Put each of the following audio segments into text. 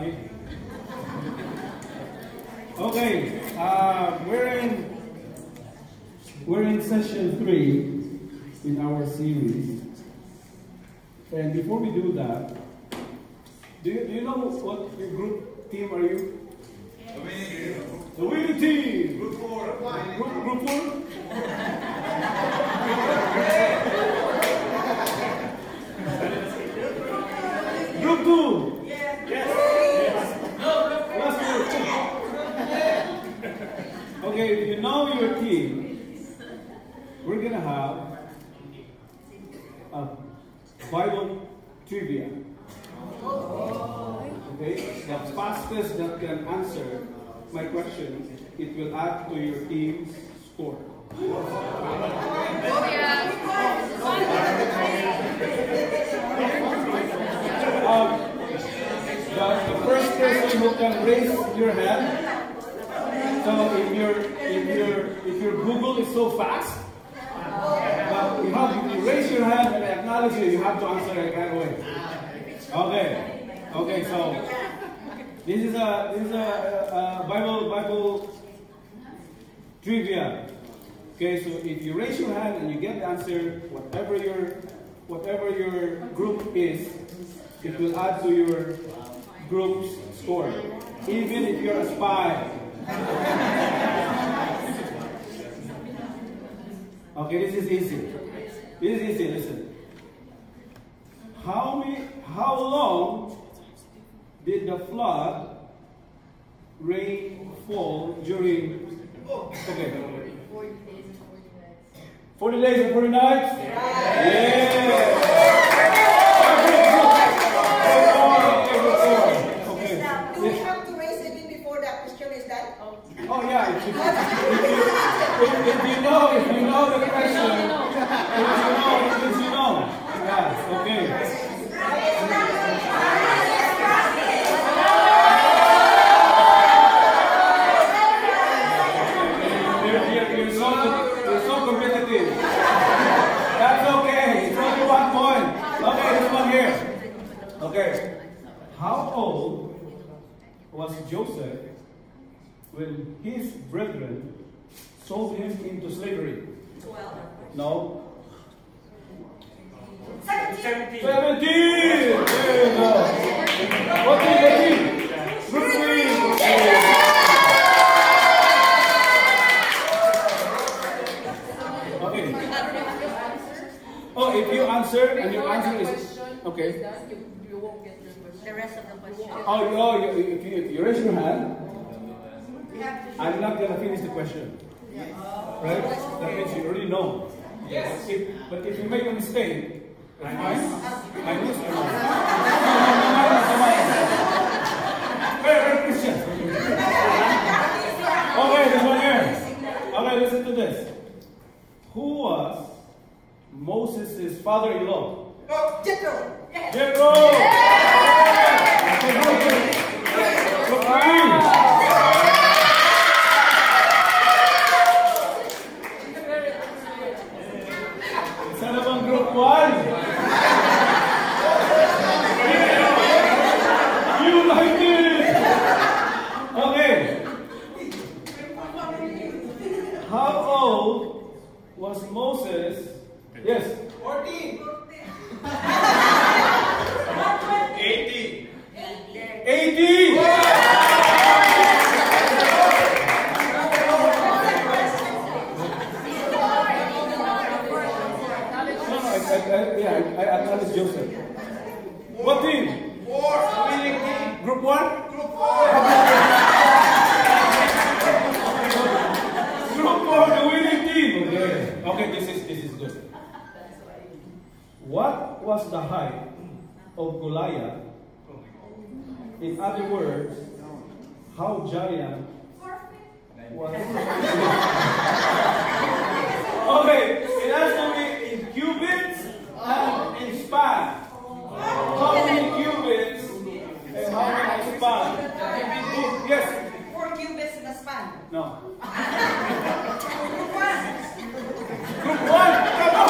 right? Okay, we're in session 3 in our series. And before we do that, do you know what your group team are you? The winning team! Group 4. Group 4? Group 2? Yes. Okay, if you know your team, we're gonna have a Bible trivia. Okay, the fastest that can answer my question, it will add to your team's score. The first person who can raise your hand. So if your Google is so fast, if you raise your hand and I acknowledge you have to answer it right away. Okay. So this is a Bible trivia. Okay, so if you raise your hand and you get the answer, whatever your group is, it will add to your group's score, even if you're a spy. Okay, this is easy. Listen. How long did the flood rain fall during? Okay. 40 days and 40 nights? Yeah. Oh yeah, if you know the question, if you know. Yeah, okay. You're so competitive. That's okay. It's only 1 point. Okay, this one here. Okay. How old was Joseph when his brethren sold him into slavery? 12. No. 17. 17! There you go. What team? Group 3. Okay. Oh, if you answer and your answer is okay. You won't get the rest of the question. If you raise your hand, I'm not going to finish the question. Right? That means you already know. Yes. But if you make a mistake, I lose. Very Christian. Okay, this one here. Okay, listen to this. Who was Moses' father-in-law? Jethro. Jethro! Group 1. You like it? Okay. How old was Moses? Yes. 14. 80. 80. I acknowledge Joseph. What team? 4. Winning team. Group 1? Group 4. Group 4, the winning team. Okay, this is good. What was the height of Goliath? In other words, how giant was Okay, it has to be in cubits and in span. How many cubits and how many span? Yes. 4 cubits in a span. No. Group 1. Group 1. Come on.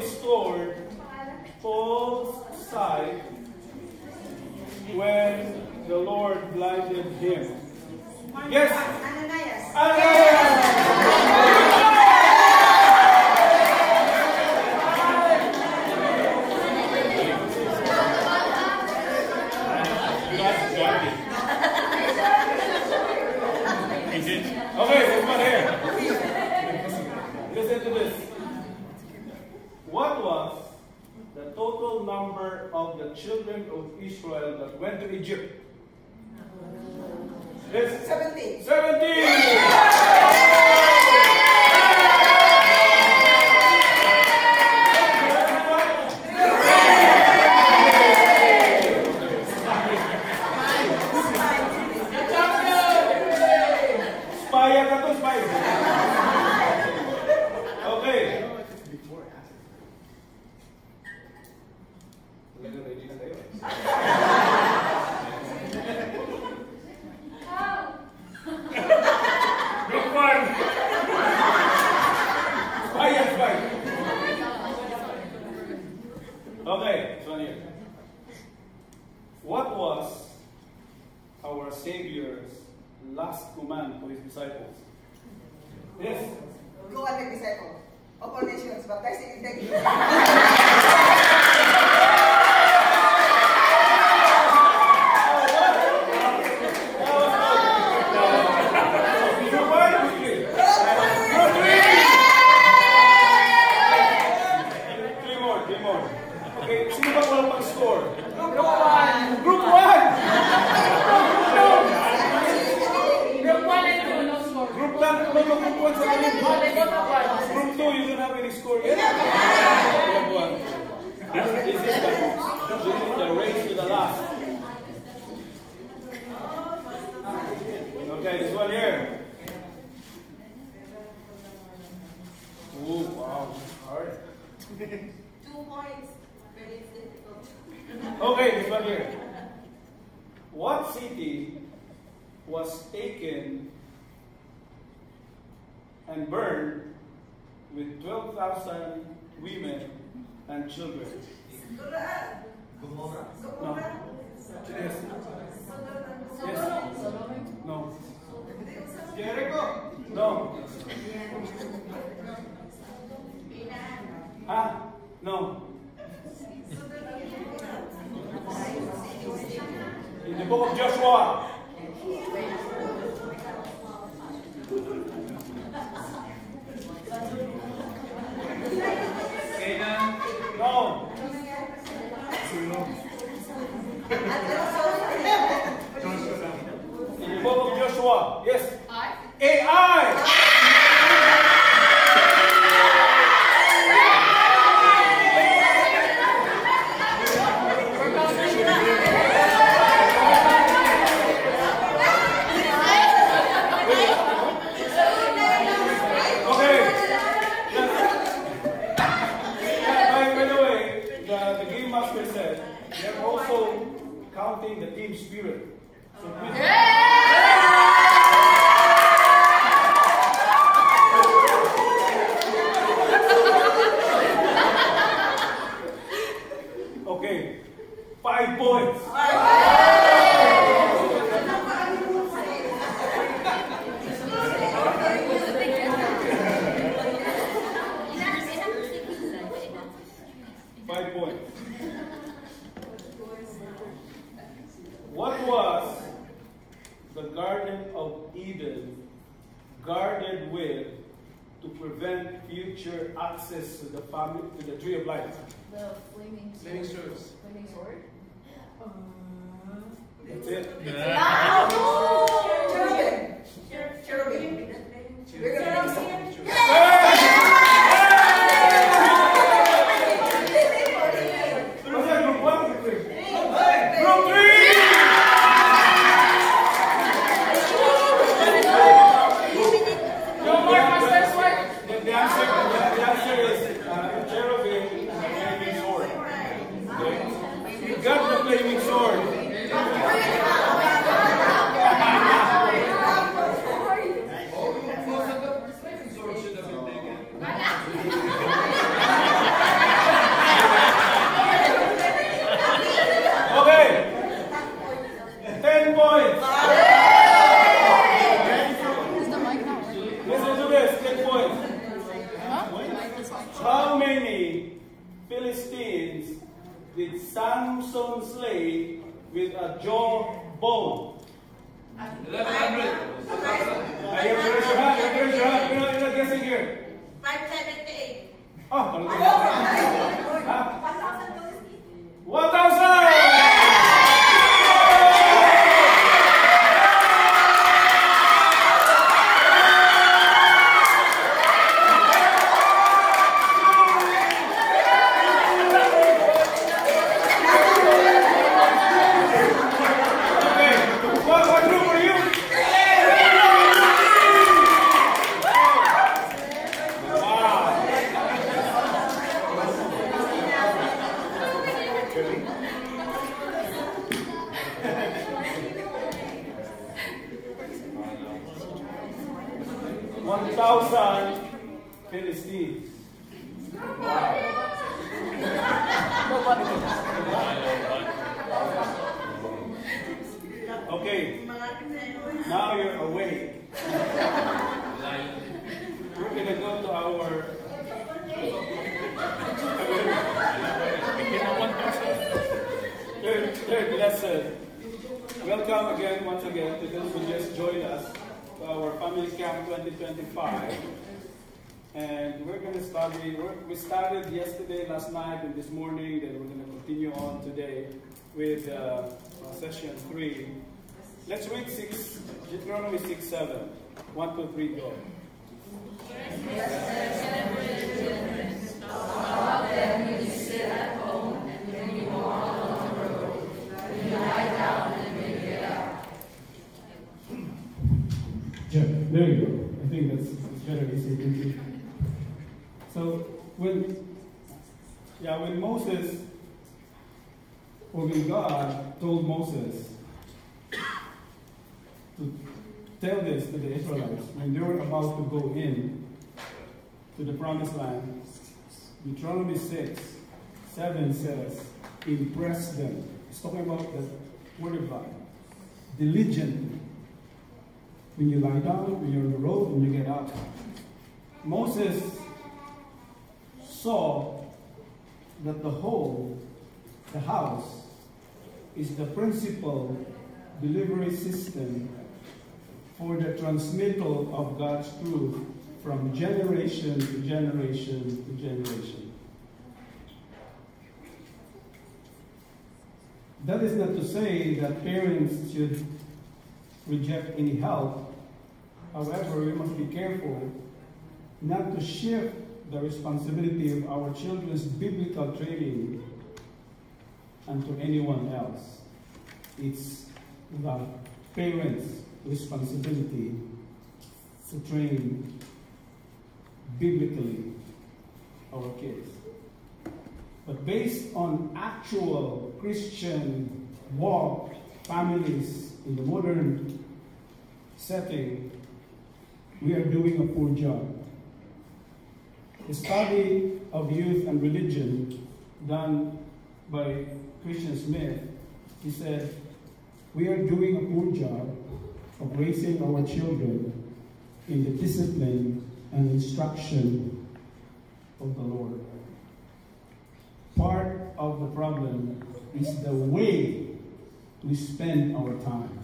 restored Paul's sight when the Lord blinded him? Yes. Ananias. Okay, this one here. Listen to this. What was the total number of the children of Israel that went to Egypt? Yes. 70. 70! Spaya ka to, spaya. Okay. Ready na tayo. Group 1. Spaya, spaya. Okay, so here. What was our Savior's last command to his disciples? Yes. Go and make disciples of all nations, baptizing in the name. Okay, sino ba walang mag-score? Group 1. Group 1! Group 1 and 2, no score. Group 1 sa kanil. Group 2, you don't have any score yet? Group 1. This is the race to the last. Okay, this one here. Ooh, wow. Hard. 2 points. Very difficult. Okay, this one here. What city was taken and burned with 12,000 women and children? Gomorrah. No. Yes. Yes. No. Jericho. No. Ah? No. In the book of Joshua. Canaan. No. In the book of Joshua. Yes. AI. Okay. By the way, the game master said they're also counting the team spirit. So please. Okay, 5 points. What was the Garden of Eden guarded with to prevent future access to the family, to the tree of life? The flaming sword. Flaming sword? That's it. Cherubim. What's that, group 1? Group 3! No more master sword. The answer is cherubim and flaming sword. Okay? You got the flaming sword. did Samson slay with a jawbone? 1100. Are you raise your hand? You raise your hand. You're not guessing here. 578. Oh, talaga. Ha? 1,000! Philistines. Okay, now you're awake. We're going to go to our third lesson. Welcome again, once again, to those who just joined us to our Family Camp 2025. And we're going to study, we started yesterday, last night, and this morning, then we're going to continue on today with session 3. Let's read Deuteronomy 6:7. 1, 2, 3, go. Yeah, there you go. I think that's very easy. So when Moses, or when God told Moses to tell this to the Israelites when they were about to go in to the promised land, Deuteronomy 6:7 says, impress them. It's talking about the word of God. Diligently. When you lie down, when you're on the road, when you get out. Moses saw that the house, is the principal delivery system for the transmittal of God's truth from generation to generation to generation. That is not to say that parents should reject any help. However, we must be careful not to shift the responsibility of our children's biblical training onto anyone else. It's the parents' responsibility to train biblically our kids. But based on actual Christian walk families in the modern setting, we are doing a poor job. The study of youth and religion done by Christian Smith, he said, we are doing a poor job of raising our children in the discipline and instruction of the Lord. Part of the problem is the way we spend our time.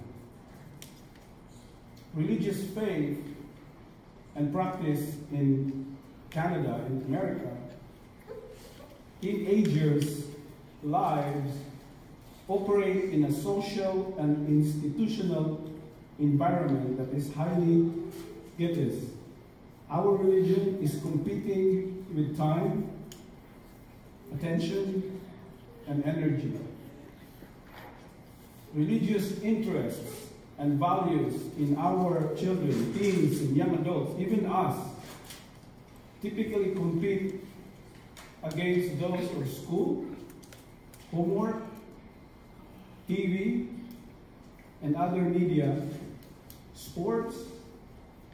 Religious faith and practice in Canada and America, teenagers' lives operate in a social and institutional environment that is highly elitist. Our religion is competing with time, attention, and energy. Religious interests and values in our children, teens, and young adults, even us, typically compete against those of school, homework, TV, and other media, sports,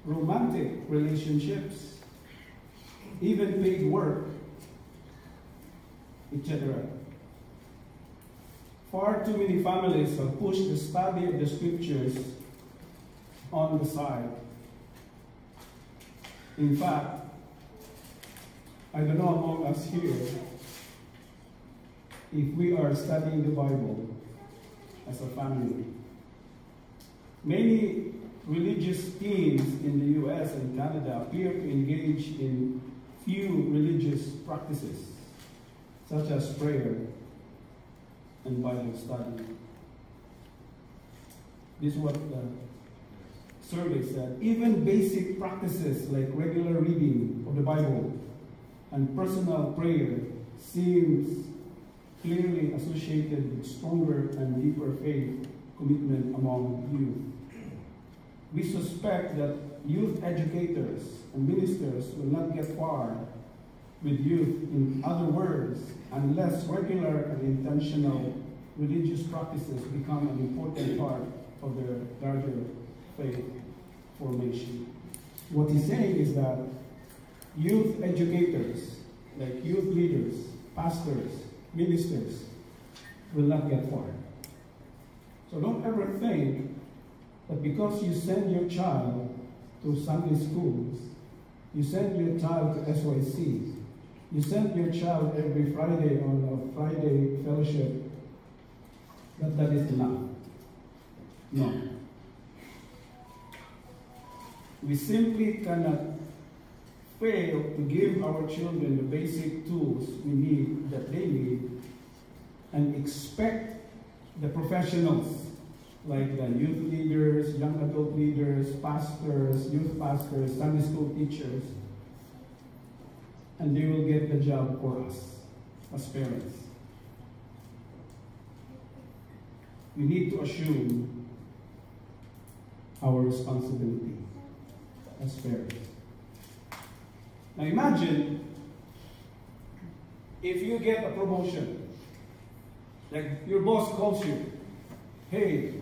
romantic relationships, even paid work, etc. Far too many families have pushed the study of the scriptures on the side. In fact, I don't know among us here if we are studying the Bible as a family. Many religious teams in the US and Canada appear to engage in few religious practices, such as prayer and Bible study. This is what the survey said. Even basic practices like regular reading of the Bible and personal prayer seems clearly associated with stronger and deeper faith commitment among youth. We suspect that youth educators and ministers will not get far with youth, in other words, unless regular and intentional religious practices become an important part of their larger faith formation. What he's saying is that youth educators, like youth leaders, pastors, ministers, will not get far. So don't ever think that because you send your child to Sunday schools, you send your child to SYC, you send your child every Friday on a Friday fellowship, that is enough. No. We simply cannot fail to give our children the basic tools that they need, and expect the professionals like the youth leaders, young adult leaders, pastors, youth pastors, Sunday school teachers, and they will get the job for us as parents. We need to assume our responsibility as parents. Now imagine if you get a promotion, like your boss calls you, hey,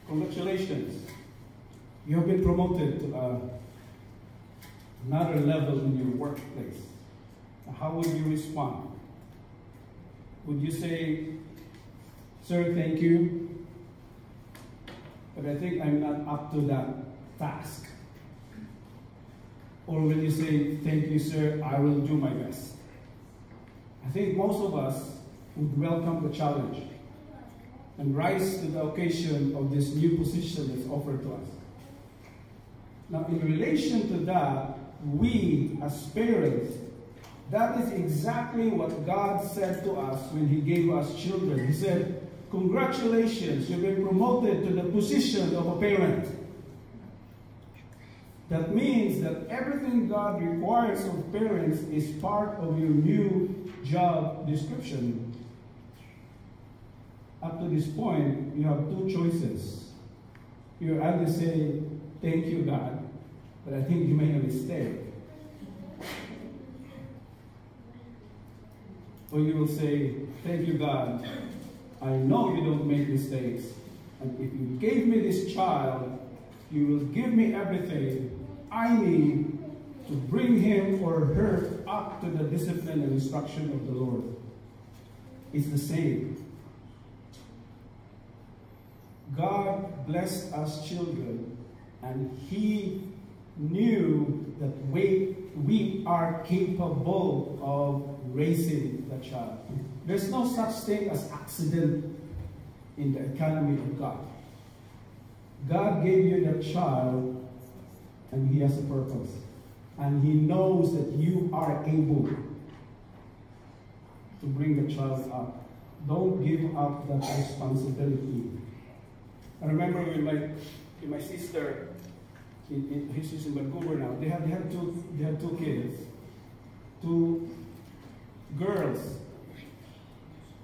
congratulations, you have been promoted to another level in your workplace. How would you respond? Would you say, sir, thank you, but I think I'm not up to that task? Or will you say, thank you, sir, I will do my best? I think most of us would welcome the challenge and rise to the occasion of this new position that's offered to us. Now, in relation to that, we as parents, that is exactly what God said to us when He gave us children. He said, congratulations, you've been promoted to the position of a parent. That means that everything God requires of parents is part of your new job description. Up to this point, you have two choices. You either say, thank you, God, but I think you made a mistake. Or you will say, thank you, God, I know you don't make mistakes, and if you gave me this child, you will give me everything I need to bring him or her up to the discipline and instruction of the Lord. It's the same. God blessed us children, and He knew that we are capable of raising the child. There's no such thing as accident in the economy of God. God gave you that child, and He has a purpose. And He knows that you are able to bring the child up. Don't give up that responsibility. I remember with my sister, she's in Vancouver now. They had two kids, two girls,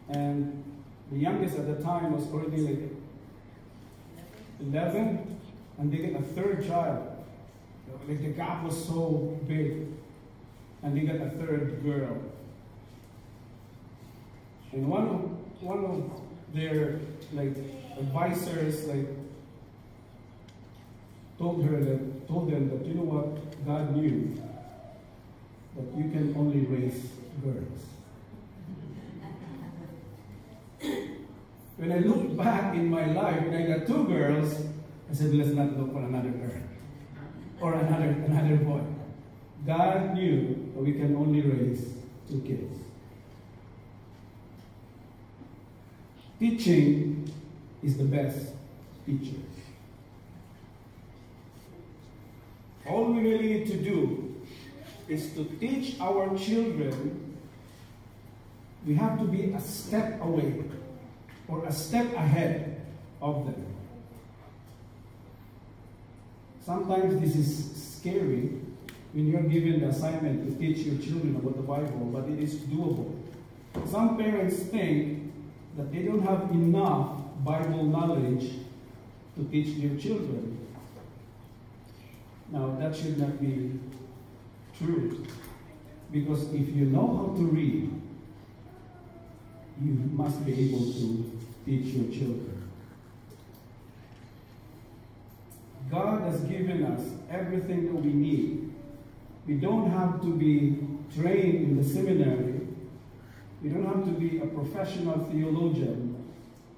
and the youngest at the time was already like 11, and they get a third child. Like the gap was so big, and they got a third girl. And one of their like advisors told them that, you know what, God knew that you can only raise girls. When I look back in my life, when I got two girls, I said, let's not look for another girl or another boy. God knew that we can only raise two kids. Teaching is the best teacher. All we really need to do is to teach our children. We have to be a step away or a step ahead of them. Sometimes this is scary when you're given the assignment to teach your children about the Bible, but it is doable. Some parents think that they don't have enough Bible knowledge to teach their children. Now, that should not be true. Because if you know how to read, you must be able to teach your children. God has given us everything that we need. We don't have to be trained in the seminary. We don't have to be a professional theologian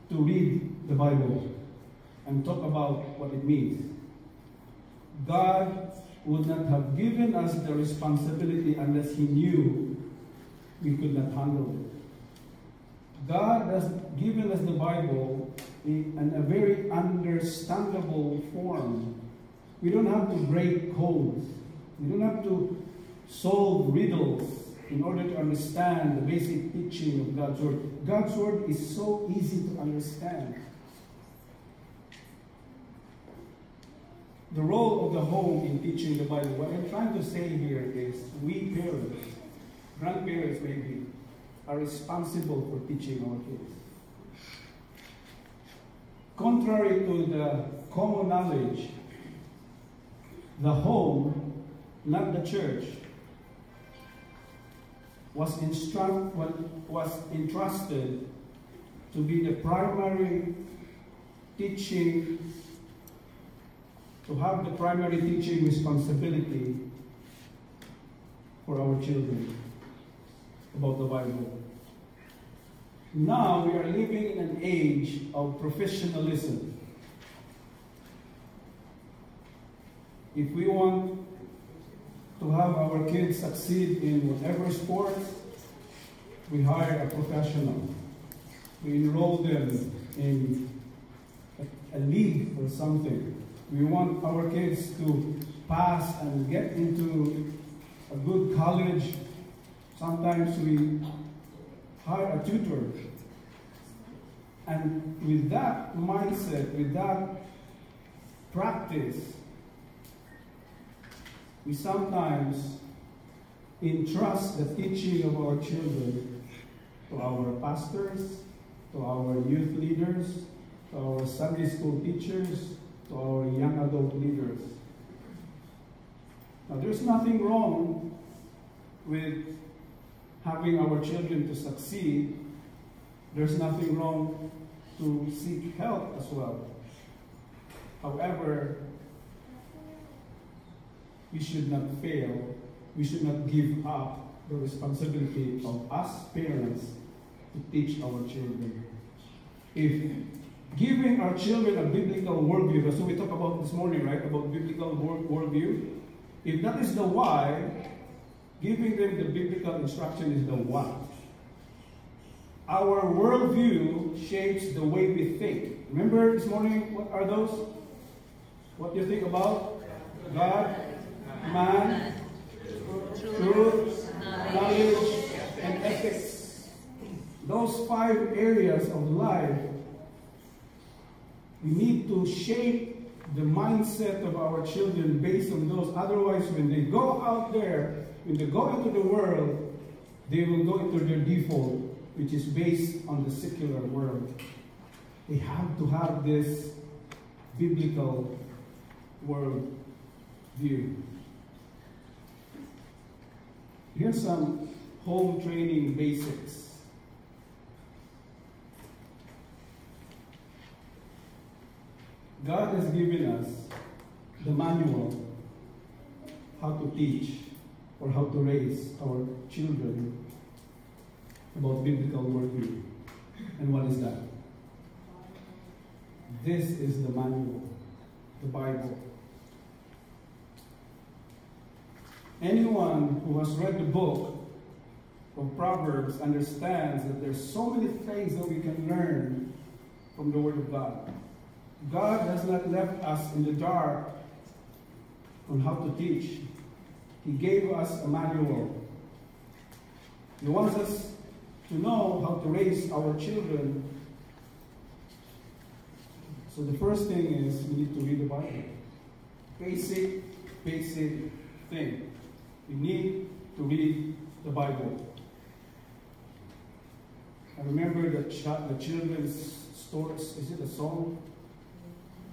to read the Bible and talk about what it means. God would not have given us the responsibility unless He knew we could not handle it. God has given us the Bible in a very understandable form. We don't have to break codes. We don't have to solve riddles in order to understand the basic teaching of God's Word. God's Word is so easy to understand. The role of the home in teaching the Bible, what I'm trying to say here is we parents, grandparents maybe, are responsible for teaching our kids. Contrary to the common knowledge, the home, not the church, was entrusted to be the primary teaching, to have the primary teaching responsibility for our children about the Bible. Now we are living in an age of professionalism. If we want to have our kids succeed in whatever sport, we hire a professional. We enroll them in a league or something. We want our kids to pass and get into a good college. Sometimes we hire a tutor. And with that mindset, with that practice, we sometimes entrust the teaching of our children to our pastors, to our youth leaders, to our Sunday school teachers, to our young adult leaders. Now, there's nothing wrong with having our children to succeed. There's nothing wrong to seek help as well. However, we should not fail. We should not give up the responsibility of us parents to teach our children. If giving our children a biblical worldview, that's what we talked about this morning, right? About biblical worldview. If that is the why, giving them the biblical instruction is the what. Our worldview shapes the way we think. Remember this morning, what are those? What do you think about? God, man, truth, knowledge, and ethics. Those 5 areas of life, we need to shape the mindset of our children based on those. Otherwise, when they go out there, when they go into the world, they will go into their default, which is based on the secular world. They have to have this biblical world view. Here's some home training basics. God has given us the manual how to teach or how to raise our children about biblical worldview. And what is that? This is the manual, the Bible. Anyone who has read the book of Proverbs understands that there's so many things that we can learn from the Word of God. God has not left us in the dark on how to teach. He gave us a manual. He wants us to know how to raise our children. So the first thing is we need to read the Bible. Basic thing. We need to read the Bible. I remember the children's stories. Is it a song?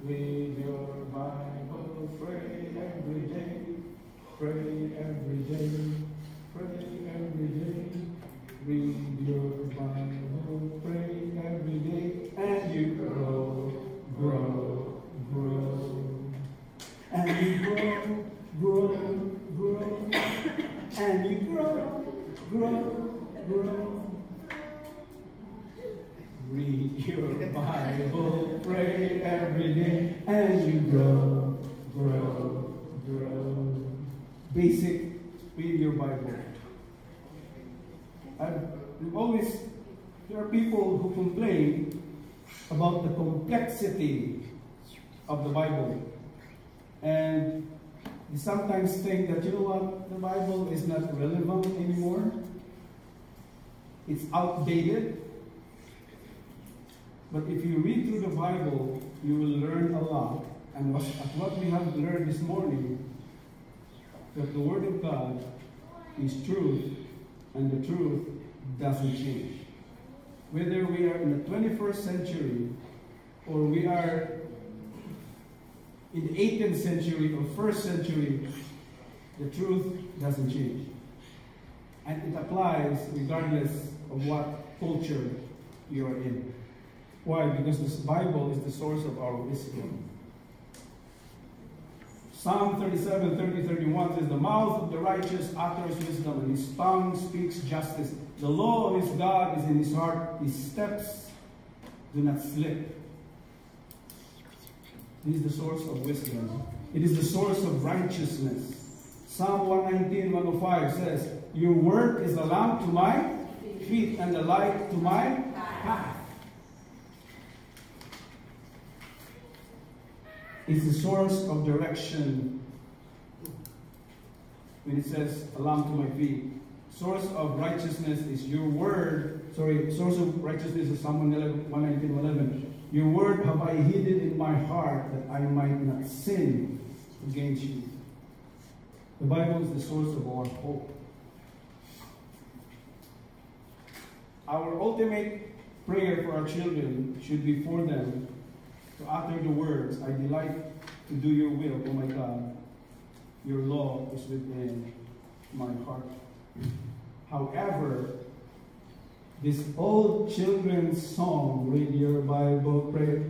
Read your Bible, pray every day, pray every day, pray every day. Read your Bible, pray every day, and you grow, grow, grow. And you grow, grow, grow, and you grow, grow, grow. Read your Bible, pray every day, and you grow, grow, grow. Basic, read your Bible. There are people who complain about the complexity of the Bible. And they sometimes think that, you know what, the Bible is not relevant anymore. It's outdated. But if you read through the Bible, you will learn a lot. And what we have learned this morning, that the Word of God is truth, and the truth doesn't change. Whether we are in the 21st century, or we are in the 18th century or 1st century, the truth doesn't change. And it applies regardless of what culture you are in. Why? Because this Bible is the source of our wisdom. Psalm 37, 30, 31 says, the mouth of the righteous utters wisdom, and his tongue speaks justice. The law of his God is in his heart. His steps do not slip. It is the source of wisdom. It is the source of righteousness. Psalm 119, 105 says, your word is a lamp to my feet and a light to my path. It's the source of direction. When it says a lamp to my feet, source of righteousness is your word. Source of righteousness is Psalm 119:11. Your word have I hidden in my heart that I might not sin against you. The Bible is the source of our hope. Our ultimate prayer for our children should be for them to utter the words, I delight to do your will, O my God. Your law is within my heart. However, this old children's song, read your Bible, pray,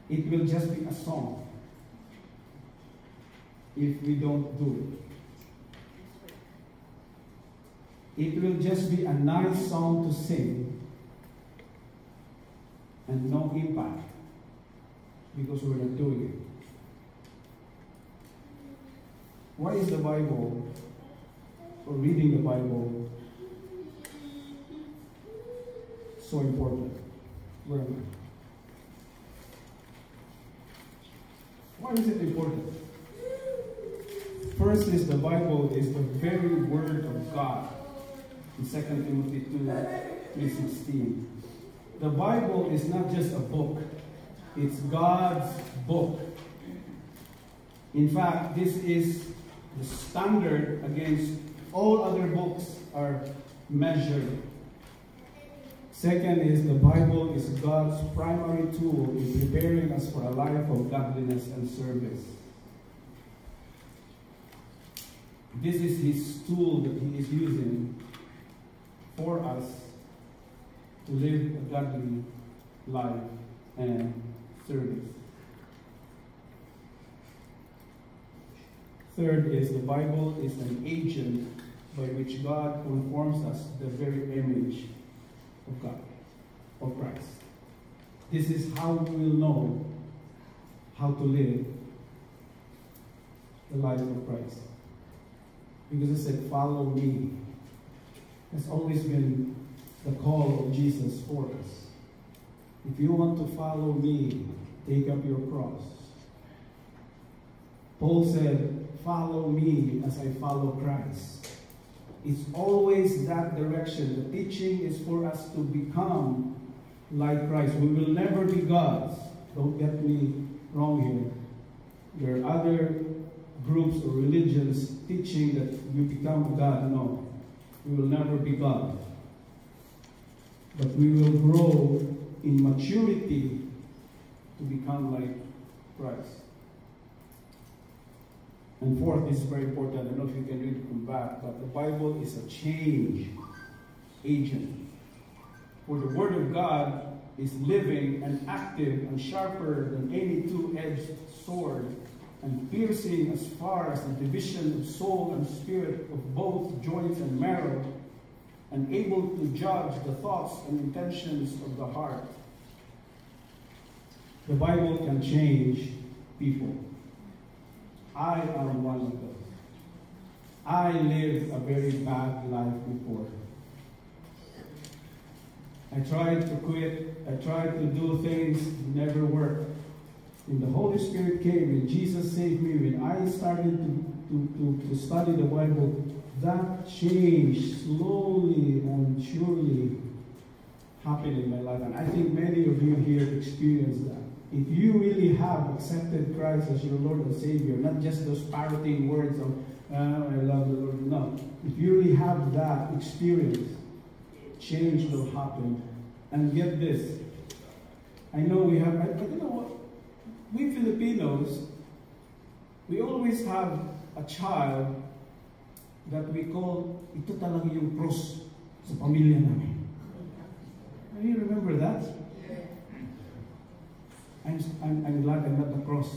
it will just be a song if we don't do it. It will just be a nice song to sing and no impact because we're not doing it. Why is the Bible, or reading the Bible, so important? Where am I? Why is it important? First is the Bible is the very Word of God. In 2 Timothy 2:3-16. The Bible is not just a book. It's God's book. In fact, this is the standard against all other books are measured. Second is the Bible is God's primary tool in preparing us for a life of godliness and service. This is His tool that He is using for us to live a godly life and service. Third is the Bible is an agent by which God conforms us to the very image of God, of Christ. This is how we will know how to live the life of Christ. Because it said, follow me. has always been the call of Jesus for us. If you want to follow me, take up your cross. Paul said, follow me as I follow Christ. It's always that direction. The teaching is for us to become like Christ. We will never be gods. Don't get me wrong here. There are other groups or religions teaching that you become God. No, we will never be God. But we will grow in maturity to become like Christ. And fourth, this is very important. I don't know if you can read it from back, but the Bible is a change agent. For the Word of God is living and active and sharper than any two-edged sword, and piercing as far as the division of soul and spirit, of both joints and marrow, and able to judge the thoughts and intentions of the heart. The Bible can change people. I am one of those. I lived a very bad life before. I tried to quit. I tried to do things, never worked. When the Holy Spirit came, when Jesus saved me, when I started to study the Bible, that change slowly and surely happened in my life. And I think many of you here experienced that. If you really have accepted Christ as your Lord and Savior, not just those parroting words of, I love the Lord. No. If you really have that experience, change will happen. And get this. I know we have, you know what? We Filipinos, we always have a child that we call, ito talaga yung cross sa pamilya namin. Do you remember that? I'm glad I'm not the cross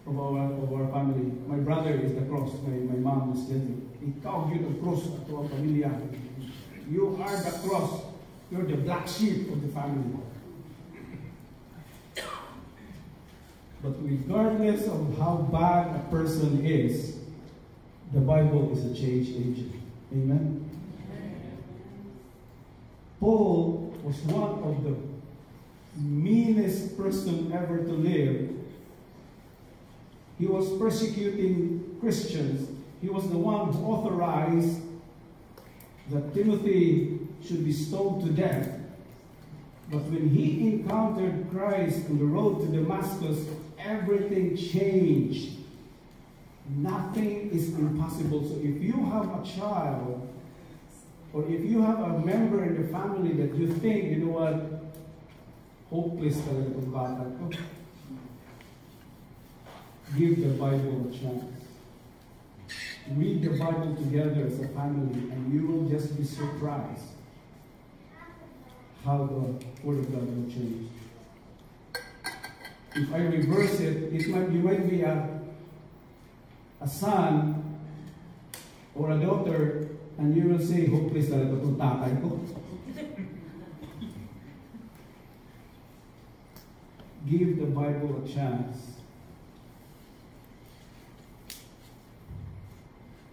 of our family. My brother is the cross. My mom is dead. Ikaw yun ang cross at our pamilya. You are the cross. You're the black sheep of the family. But regardless of how bad a person is, the Bible is a change agent. Amen? Paul was one of the meanest person ever to live. He was persecuting Christians. He was the one who authorized that Timothy should be stoned to death. But when he encountered Christ on the road to Damascus, everything changed. Nothing is impossible. So if you have a child, or if you have a member in the family that you think, you know what, hopeless talaga itong bata ko, give the Bible a chance. Read the Bible together as a family, and you will just be surprised how the Word of God will change. If I reverse it, you might be a son or a daughter, and you will say, hopeless talaga itong tatay ko. Give the Bible a chance,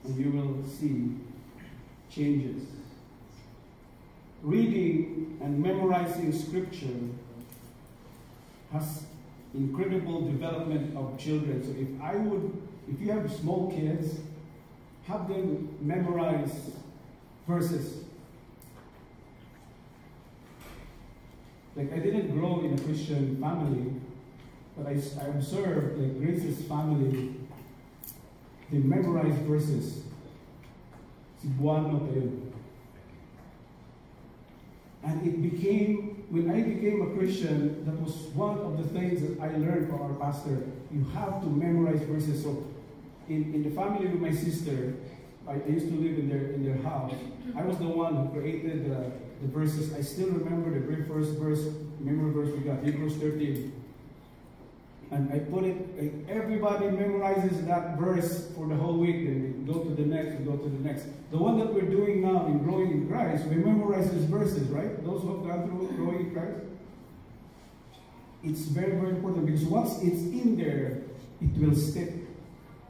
and you will see changes. Reading and memorizing Scripture has incredible development of children. So if you have small kids, have them memorize verses. Like, I didn't grow in a Christian family, but I observed, like, Grace's family, they memorize verses. Cebuano kayo. And it became, when I became a Christian, that was one of the things that I learned from our pastor. You have to memorize verses. So, in the family with my sister, I used to live in their house. I was the one who created the verses. I still remember the very first memory verse we got, Hebrews 13. And I put it, everybody memorizes that verse for the whole week. Then we go to the next, we go to the next. The one that we're doing now in Growing in Christ, we memorize these verses, right? Those who have gone through Growing in Christ. It's very, very important, because once it's in there, it will stick.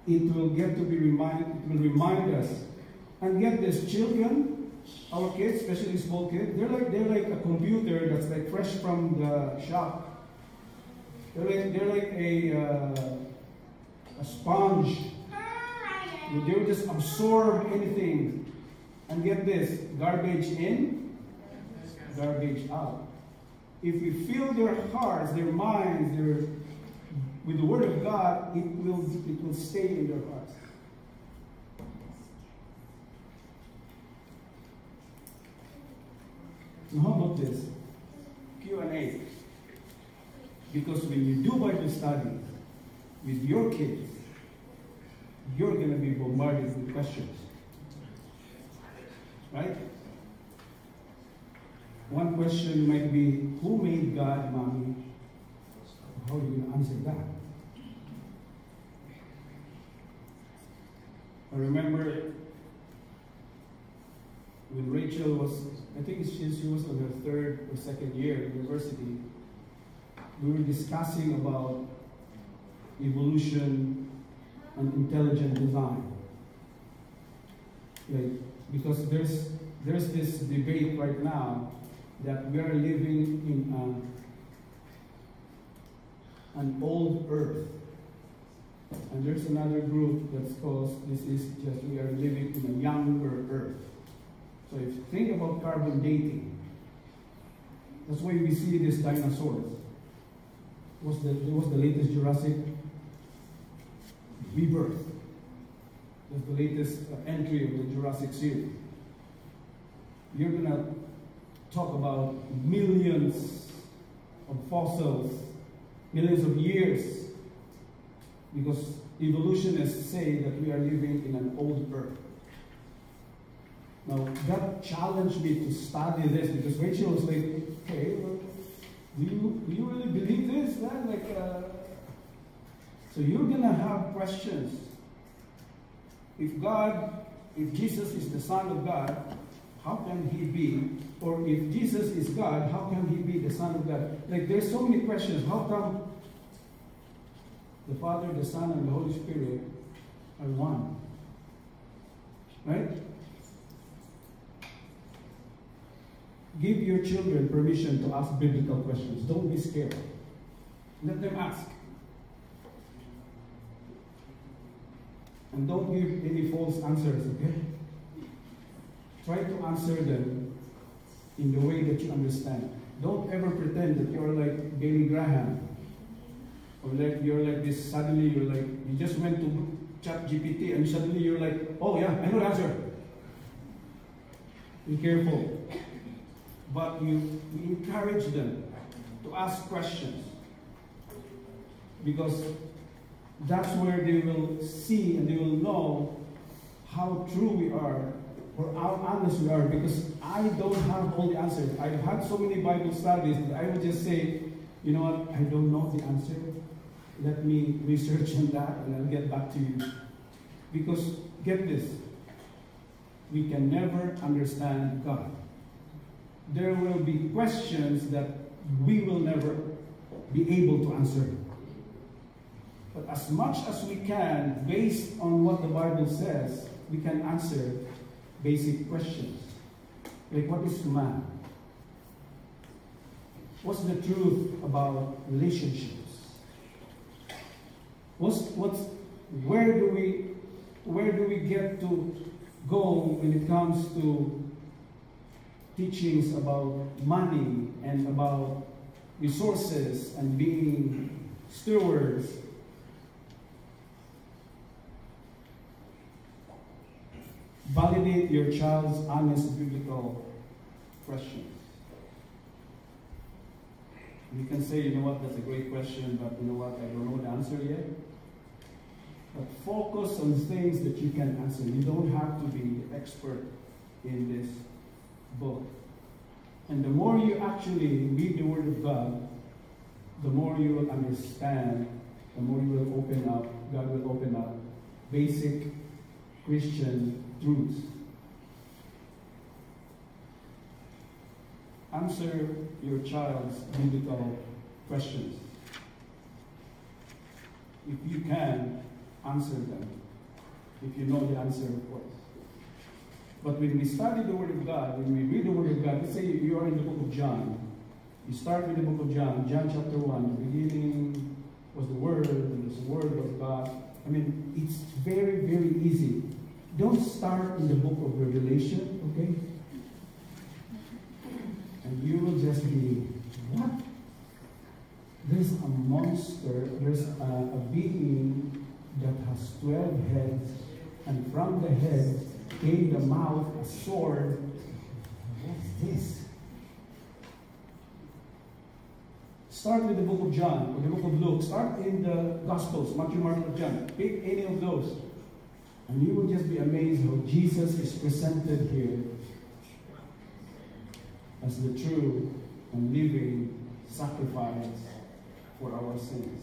It will get to be reminded, it will remind us. And get this, children our kids, especially small kids, they're like a computer that's like fresh from the shop. They're like a sponge. They will just absorb anything. And get this, garbage in, garbage out. If we fill their hearts, their minds, with the Word of God, it will stay in their hearts. Now how about this? Q&A. Because when you do Bible study with your kids, you're going to be bombarded with questions. Right? One question might be, who made God, Mommy? How are you going to answer that? I remember when Rachel was, I think she was on her 3rd or 2nd year at university, we were discussing about evolution and intelligent design. Like, because there's this debate right now that we are living in an old earth. And there's another group that's called, this is just, we are living in a younger earth. So if you think about carbon dating, that's why we see these dinosaurs. It was the latest Jurassic rebirth. That's the latest entry of the Jurassic series. You're going to talk about millions of fossils, millions of years, because evolutionists say that we are living in an old earth. Now, that challenged me to study this, because Rachel was like, okay, well, do you really believe this, man? Like, so you're going to have questions. If Jesus is the Son of God, how can he be? Or if Jesus is God, how can he be the Son of God? Like, there's so many questions. How come the Father, the Son, and the Holy Spirit are one? Right? Give your children permission to ask biblical questions. Don't be scared. Let them ask. And don't give any false answers, okay? Try to answer them in the way that you understand. Don't ever pretend that you're like Billy Graham. Or like you're like this, suddenly you're like, you just went to ChatGPT and suddenly you're like, oh yeah, I know the answer. Be careful. But you encourage them to ask questions. Because that's where they will see and they will know how true we are or how honest we are. Because I don't have all the answers. I've had so many Bible studies that I will just say, you know what, I don't know the answer. Let me research on that and I'll get back to you. Because, get this, we can never understand God. There will be questions that we will never be able to answer. But as much as we can, based on what the Bible says, we can answer basic questions. Like, what is man? What's the truth about relationships? Where do we get to go when it comes to teachings about money and about resources and being stewards? Validate your child's honest biblical questions. You can say, you know what, that's a great question, but you know what, I don't know the answer yet. But focus on things that you can answer. You don't have to be the expert in this book. And the more you actually read the Word of God, the more you will understand, the more you will open up, God will open up basic Christian truths. Answer your child's biblical questions. If you can, answer them. If you know the answer, of course. But when we study the Word of God, when we read the Word of God, let's say you are in the book of John. You start with the book of John, John chapter 1. The beginning was the Word, and the Word was God. I mean, it's very, very easy. Don't start in the book of Revelation, okay? And you will just be, what? There's a monster, there's a being that has 12 heads, and from the head came the mouth, a sword. What's this? Start with the book of John or the book of Luke. Start in the Gospels, Matthew, Mark, and John. Pick any of those. And you will just be amazed how Jesus is presented here as the true and living sacrifice for our sins.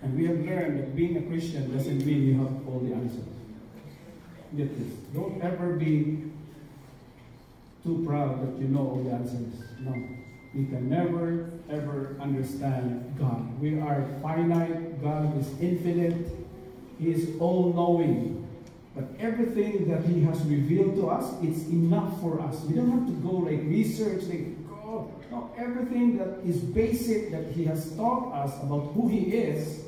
And we have learned that being a Christian doesn't mean you have all the answers. Get this. Don't ever be too proud that you know all the answers. No. We can never, ever understand God. We are finite. God is infinite. He is all-knowing. But everything that He has revealed to us, it's enough for us. We don't have to go like research, like, God. No, everything that is basic that He has taught us about who He is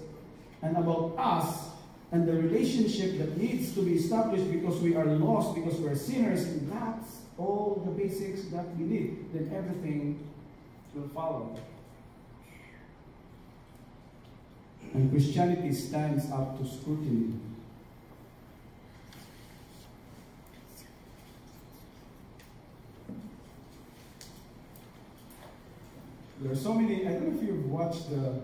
and about us and the relationship that needs to be established because we are lost, because we are sinners, and that's all the basics that we need. Then everything will follow. And Christianity stands up to scrutiny. There are so many, I don't know if you've watched there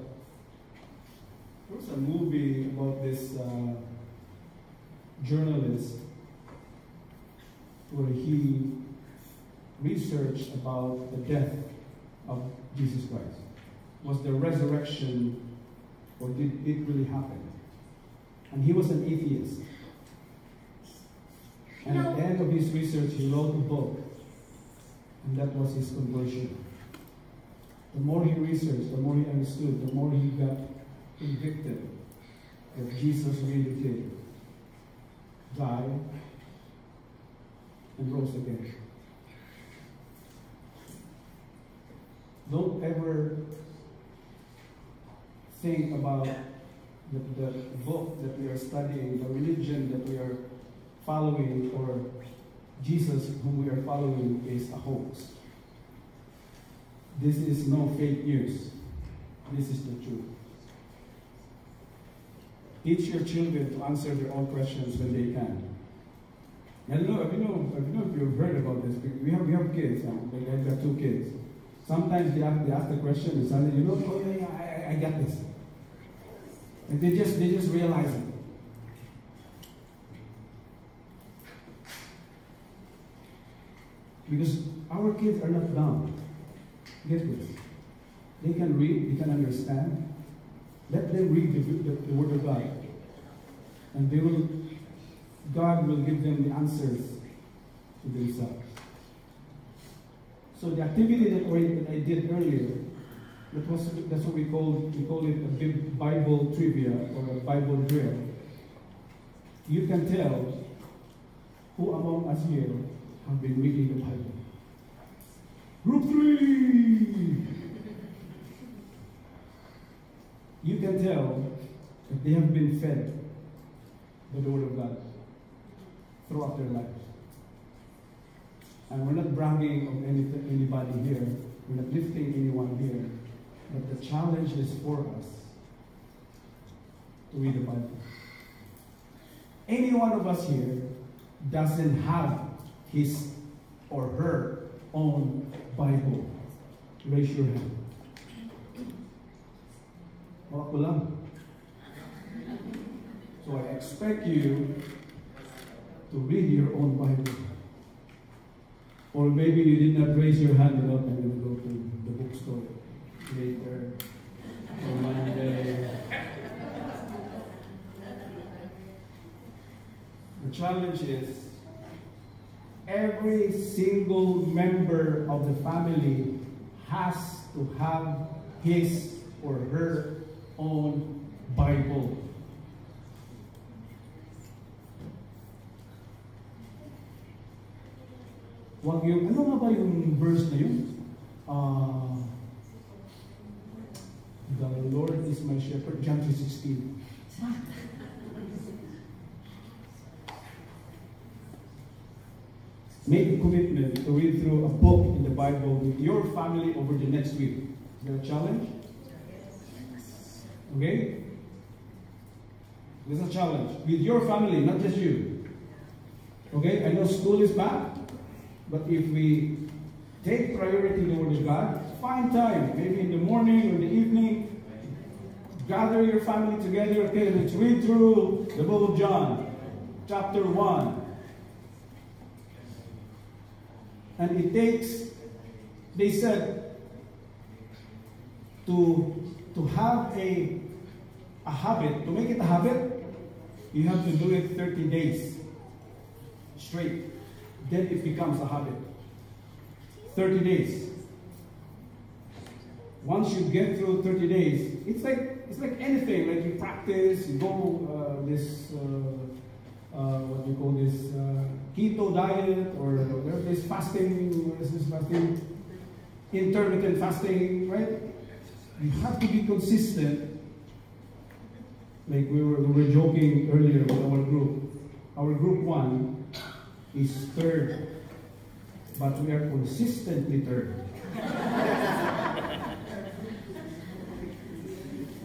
was a movie about this journalist where he researched about the death of Jesus Christ. Was the resurrection, or did it really happen? And he was an atheist. And at the end of his research, he wrote a book, and that was his conversion. The more he researched, the more he understood, the more he got convicted that Jesus really did die and rose again. Don't ever think about the book that we are studying, the religion that we are following, or Jesus whom we are following is a hoax. This is no fake news. This is the truth. Teach your children to answer their own questions when they can. I don't know if you've heard about this. We have kids. I've got 2 kids. Sometimes they ask the question and suddenly, oh yeah, I got this. And they just realize it. Because our kids are not dumb. Get this. They can read, they can understand. Let them read the Word of God. And God will give them the answers to themselves. So the activity that I did earlier, that's what we call it a big Bible trivia or a Bible drill. You can tell who among us here have been reading the Bible. Group 3! You can tell that they have been fed by the Word of God throughout their lives. And we're not bragging of anybody here. We're not lifting anyone here. But the challenge is for us to read the Bible. Any one of us here doesn't have his or her own Bible. Raise your hand. Wala lang. So I expect you to read your own Bible. Or maybe you did not raise your hand enough and you go to the bookstore later on Monday. The challenge is every single member of the family has to have his or her own Bible. Wag yung, ano nga ba yung verse na yun? The Lord is my shepherd, John 3:16. Make a commitment to read through a book in the Bible with your family over the next week. Is that a challenge? Okay? It's a challenge. With your family, not just you. Okay? I know school is back, but if we take priority in the Word of God, find time, maybe in the morning or the evening, gather your family together. Okay, let's read through the book of John, chapter 1. And it takes, they said, to have a habit, to make it a habit, you have to do it 30 days straight. Then it becomes a habit. 30 days. Once you get through 30 days, it's like anything. Like you practice, you go what do you call this, keto diet, or whatever this fasting, what is this fasting? Intermittent fasting, right? You have to be consistent. Like we were joking earlier with our group. Our group 1 is 3rd, but we are consistently 3rd.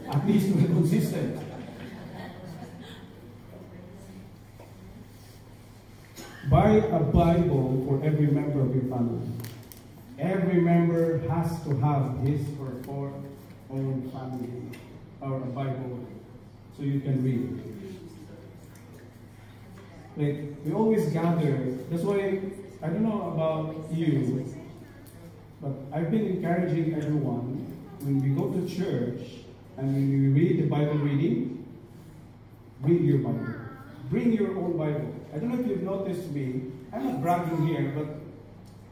At least we're consistent. Buy a Bible for every member of your family. Every member has to have his or her own family or a Bible so you can read. Like, we always gather. That's why, I don't know about you, but I've been encouraging everyone, when we go to church and when we read the Bible reading, read your Bible. Bring your own Bible. I don't know if you've noticed me. I'm not bragging here, but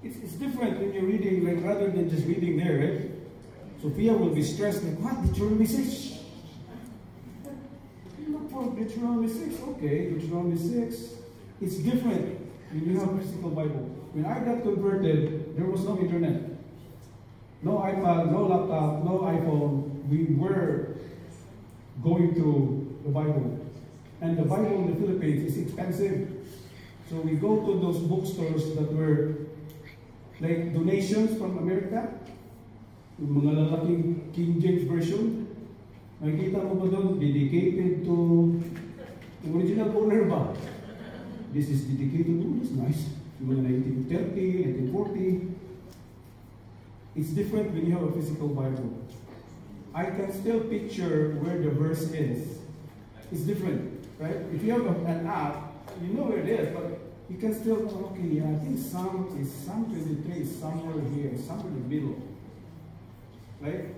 it's different when you're reading, like, rather than just reading there, right? Sophia will be stressed, like, what? Deuteronomy 6? Not for Deuteronomy 6. Okay, Deuteronomy 6. It's different when you have a physical Bible. When I got converted, there was no internet. No iPad, no laptop, no iPhone. We were going through the Bible. And the Bible in the Philippines is expensive. So we go to those bookstores that were like donations from America. Yung mga lalaking King James Version. Nakikita mo ba doon? Dedicated to the original owner ba? This is dedicated to, it's nice. Yung mga 1930, 1940. It's different when you have a physical Bible. I can still picture where the verse is. It's different. Right? If you have an app, you know where it is, but you can still, okay, yeah, I think Psalm 23 is somewhere here, somewhere in the middle. Right?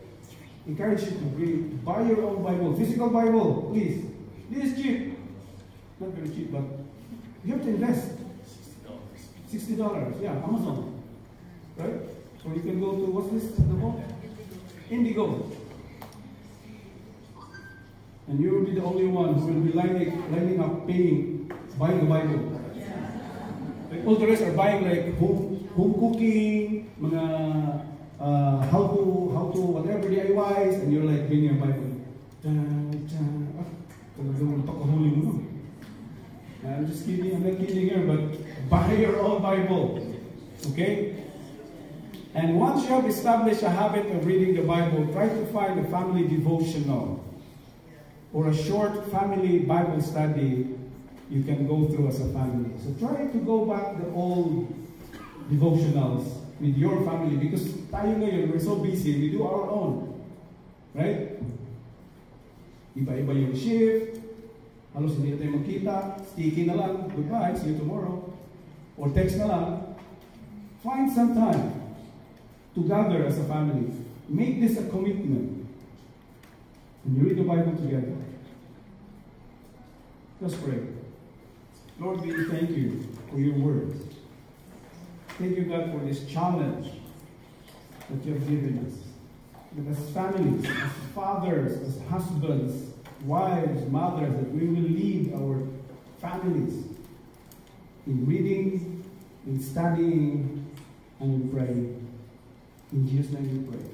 Encourage you to read, buy your own Bible, physical Bible, please. This is cheap. Not very cheap, but you have to invest. $60. Yeah, Amazon. Right? Or you can go to, what's this? The book? Indigo. And you will be the only one who will be lining up, buying the Bible. Like all the rest are buying like home cooking, mga how to whatever DIYs, and you're like bringing a Bible. I'm just kidding. I'm not kidding here, but buy your own Bible, okay? And once you have established a habit of reading the Bible, try to find a family devotional or a short family Bible study you can go through as a family. So try to go back the old devotionals with your family, because tayo ngayon, we're so busy, we do our own. Right? Iba-iba yung shift, halos hindi na tayo magkita, sticky na lang, goodbye, see you tomorrow. Or text na lang. Find some time to gather as a family. Make this a commitment. And you read the Bible together. Let's pray. Lord, we thank you for your word. Thank you, God, for this challenge that you have given us. That as families, as fathers, as husbands, wives, mothers, that we will lead our families in reading in studying and we pray. In Jesus' name we pray.